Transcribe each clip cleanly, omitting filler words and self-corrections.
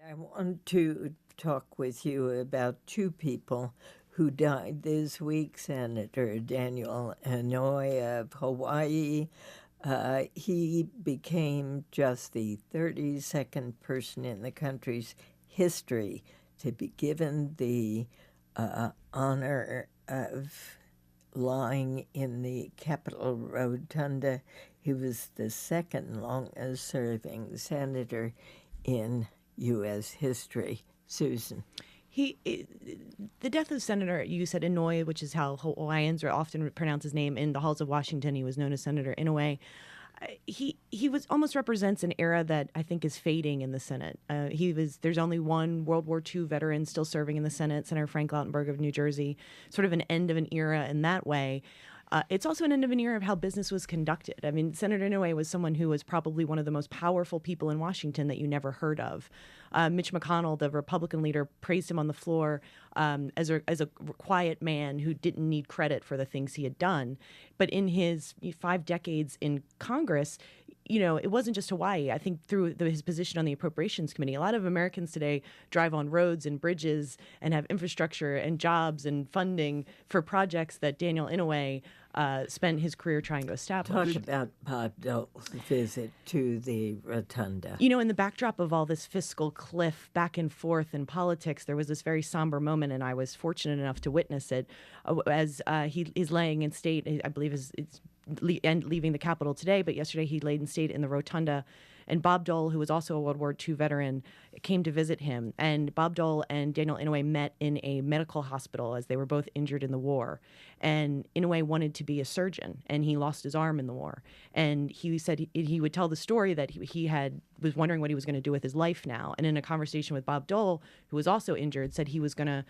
I want to talk with you about two people who died this week. Senator Daniel Inouye of Hawaii. He became just the 32nd person in the country's history to be given the honor of lying in the Capitol Rotunda. He was the second longest serving senator in U.S. history. Susan. The death of Senator, you said Inouye, which is how Hawaiians are often pronounce his name in the halls of Washington. He was known as Senator Inouye. He was almost represents an era that I think is fading in the Senate. There's only one World War II veteran still serving in the Senate, Senator Frank Lautenberg of New Jersey, sort of an end of an era in that way. It's also an end of an era of how business was conducted. I mean, Senator Inouye was someone who was probably one of the most powerful people in Washington that you never heard of. Mitch McConnell, the Republican leader, praised him on the floor as a quiet man who didn't need credit for the things he had done. But in his 5 decades in Congress, it wasn't just Hawaii. I think through his position on the Appropriations Committee, a lot of Americans today drive on roads and bridges and have infrastructure and jobs and funding for projects that Daniel Inouye spent his career trying to establish. Talk about Bob Dole's visit to the Rotunda. In the backdrop of all this fiscal cliff back and forth in politics, there was this very somber moment, and I was fortunate enough to witness it as he is laying in state. I believe it's leaving the Capitol today, but yesterday he laid in state in the Rotunda. And Bob Dole, who was also a World War II veteran, came to visit him. And Bob Dole and Daniel Inouye met in a medical hospital as they were both injured in the war. And Inouye wanted to be a surgeon, and he lost his arm in the war. And he said he would tell the story that he was wondering what he was going to do with his life now. And in a conversation with Bob Dole, who was also injured, said he was going to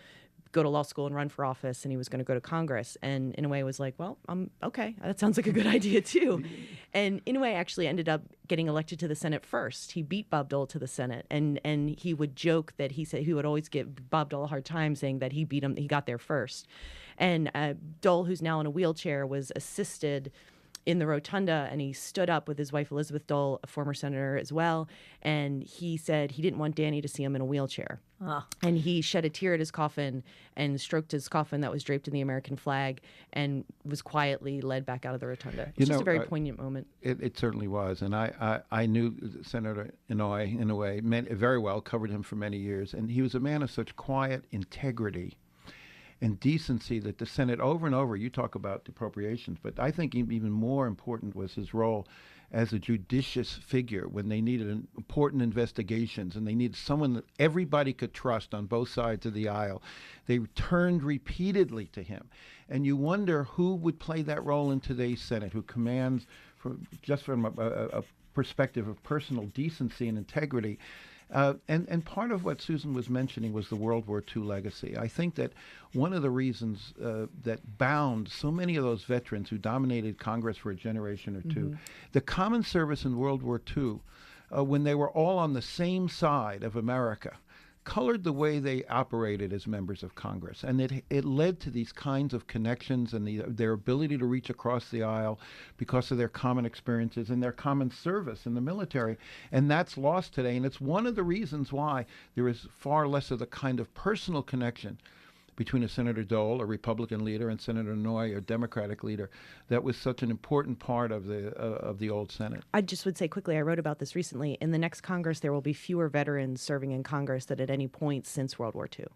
go to law school and run for office, and he was going to go to Congress. And Inouye was like, well, okay, that sounds like a good idea too. And Inouye actually ended up getting elected to the Senate first. He beat Bob Dole to the Senate, and he would joke that he said he would always give Bob Dole a hard time, saying that he beat him, he got there first. And Dole, who's now in a wheelchair, was assisted in the Rotunda, and he stood up with his wife Elizabeth Dole, a former senator as well, and he said he didn't want Danny to see him in a wheelchair. And he shed a tear at his coffin and stroked his coffin that was draped in the American flag and was quietly led back out of the Rotunda. It's just a very poignant moment. It certainly was. And I knew Senator Inouye in a way, very well, covered him for many years. And he was a man of such quiet integrity and decency that the Senate over and over, you talk about the appropriations, but I think even more important was his role as a judicious figure when they needed important investigations and they needed someone that everybody could trust on both sides of the aisle. They turned repeatedly to him. And you wonder who would play that role in today's Senate, who commands, just from a perspective of personal decency and integrity. And part of what Susan was mentioning was the World War II legacy. I think that one of the reasons that bound so many of those veterans who dominated Congress for a generation or two, the common service in World War II, when they were all on the same side of America, colored the way they operated as members of Congress. And it led to these kinds of connections and their ability to reach across the aisle because of their common experiences and their common service in the military. And that's lost today. And it's one of the reasons why there is far less of the kind of personal connection between a Senator Dole, a Republican leader, and Senator Inouye, a Democratic leader, that was such an important part of the old Senate. I just would say quickly, I wrote about this recently. In the next Congress, there will be fewer veterans serving in Congress than at any point since World War II.